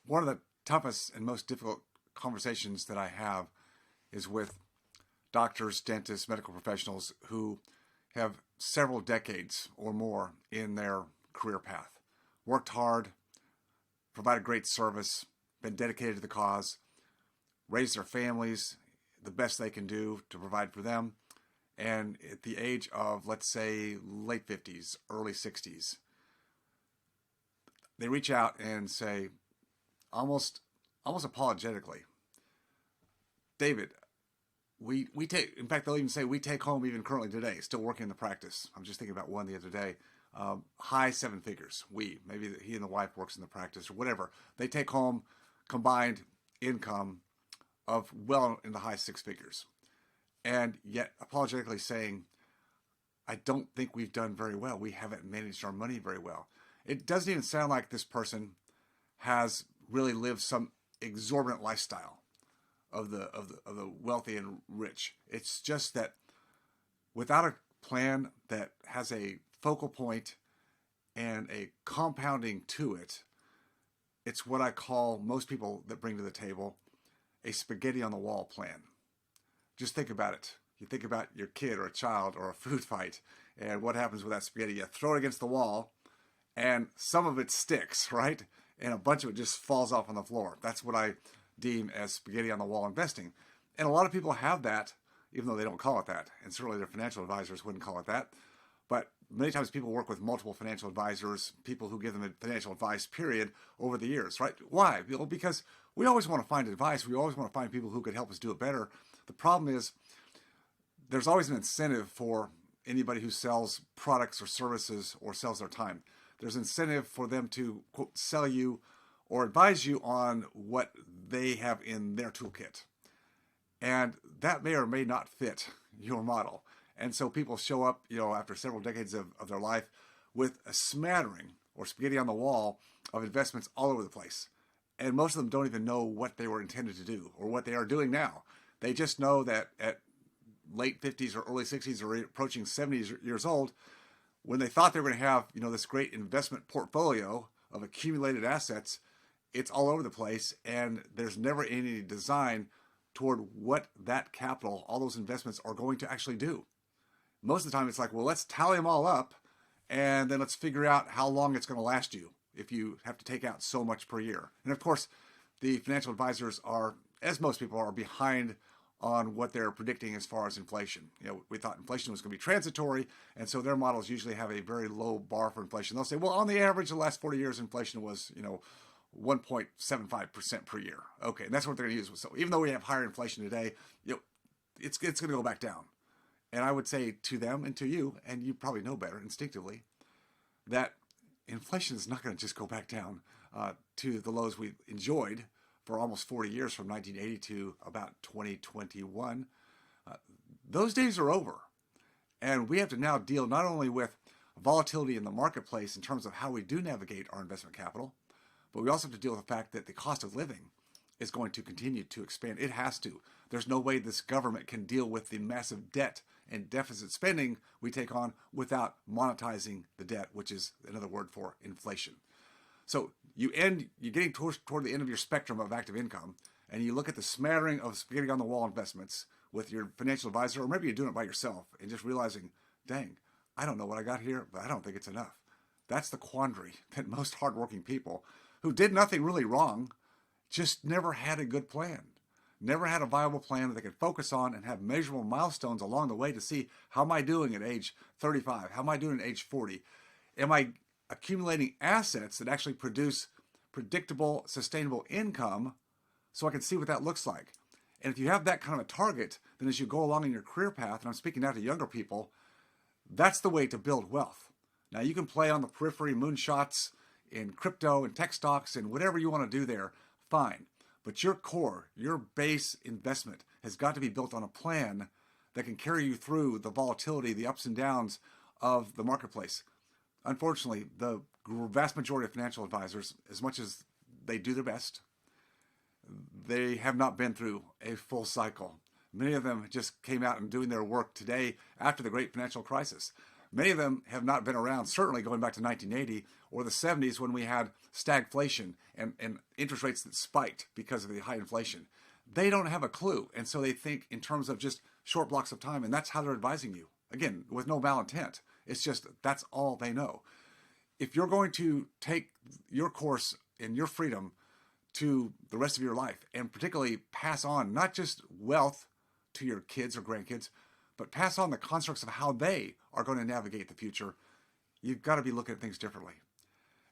One of the toughest and most difficult conversations that I have is with doctors, dentists, medical professionals who have several decades or more in their career path, worked hard, provided great service, been dedicated to the cause, raised their families the best they can do to provide for them, and at the age of, let's say, late 50s, early 60s, they reach out and say, almost apologetically, David, we take, in fact, they'll even say we take home even currently today, still working in the practice. I'm just thinking about one the other day, high seven figures. Maybe he and the wife works in the practice or whatever. They take home combined income of well in the high six figures. And yet apologetically saying, I don't think we've done very well. We haven't managed our money very well. It doesn't even sound like this person has really lived some exorbitant lifestyle of the wealthy and rich. It's just that without a plan that has a focal point and a compounding to it, it's what I call, most people that bring to the table, a spaghetti on the wall plan. Just think about it. You think about your kid or a child or a food fight, and what happens with that spaghetti. You throw it against the wall, and some of it sticks, right? And a bunch of it just falls off on the floor. That's what I deem as spaghetti on the wall investing. And a lot of people have that, even though they don't call it that. And certainly their financial advisors wouldn't call it that. But many times people work with multiple financial advisors, people who give them financial advice, period, over the years, right? Why? Well, because we always want to find advice. We always want to find people who could help us do it better. The problem is there's always an incentive for anybody who sells products or services or sells their time. There's incentive for them to, quote, sell you or advise you on what they have in their toolkit. And that may or may not fit your model. And so people show up, after several decades of their life with a smattering or spaghetti on the wall of investments all over the place. And most of them don't even know what they were intended to do or what they are doing now. They just know that at late 50s or early 60s or approaching 70 years old, when they thought they were going to have, this great investment portfolio of accumulated assets, it's all over the place, and there's never any design toward what that capital, all those investments, are going to actually do. Most of the time, it's like, well, let's tally them all up, and then let's figure out how long it's going to last you if you have to take out so much per year. And of course, the financial advisors are, as most people are, behind on what they're predicting as far as inflation. We thought inflation was going to be transitory, and so their models usually have a very low bar for inflation. They'll say, well, on the average, the last 40 years, inflation was, 1.75% per year. Okay, and that's what they're going to use. So even though we have higher inflation today, it's going to go back down. And I would say to them and to you, and you probably know better instinctively, that inflation is not going to just go back down to the lows we enjoyed for almost 40 years, from 1980 to about 2021. Those days are over. And we have to now deal not only with volatility in the marketplace in terms of how we do navigate our investment capital, but we also have to deal with the fact that the cost of living is going to continue to expand. It has to. There's no way this government can deal with the massive debt and deficit spending we take on without monetizing the debt, which is another word for inflation. So you're getting toward the end of your spectrum of active income, and you look at the smattering of spaghetti on the wall investments with your financial advisor, or maybe you're doing it by yourself and just realizing, dang, I don't know what I got here, but I don't think it's enough. That's the quandary that most hardworking people who did nothing really wrong just never had a good plan, never had a viable plan that they could focus on and have measurable milestones along the way to see, how am I doing at age 35? How am I doing at age 40? Am I accumulating assets that actually produce predictable, sustainable income so I can see what that looks like? And if you have that kind of a target, then as you go along in your career path, and I'm speaking now to younger people, that's the way to build wealth. Now, you can play on the periphery, moonshots in crypto and tech stocks and whatever you want to do there, fine. But your core, your base investment has got to be built on a plan that can carry you through the volatility, the ups and downs of the marketplace. Unfortunately, the vast majority of financial advisors, as much as they do their best, they have not been through a full cycle. Many of them just came out and doing their work today after the great financial crisis. Many of them have not been around, certainly going back to 1980 or the 70s when we had stagflation and interest rates that spiked because of the high inflation. They don't have a clue. And so they think in terms of just short blocks of time, and that's how they're advising you. Again, with no malintent. It's just that's all they know. If you're going to take your course in your freedom to the rest of your life and particularly pass on not just wealth to your kids or grandkids, but pass on the constructs of how they are going to navigate the future, you've got to be looking at things differently.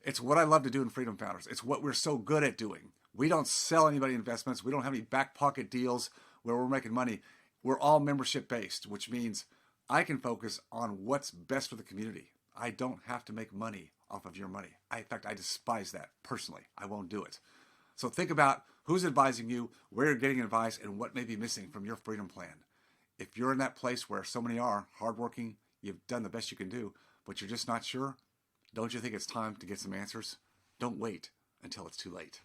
It's what I love to do in Freedom Founders. It's what we're so good at doing. We don't sell anybody investments. We don't have any back pocket deals where we're making money. We're all membership based, which means I can focus on what's best for the community. I don't have to make money off of your money. In fact, I despise that personally. I won't do it. So think about who's advising you, where you're getting advice, and what may be missing from your freedom plan. If you're in that place where so many are, hardworking, you've done the best you can do, but you're just not sure, don't you think it's time to get some answers? Don't wait until it's too late.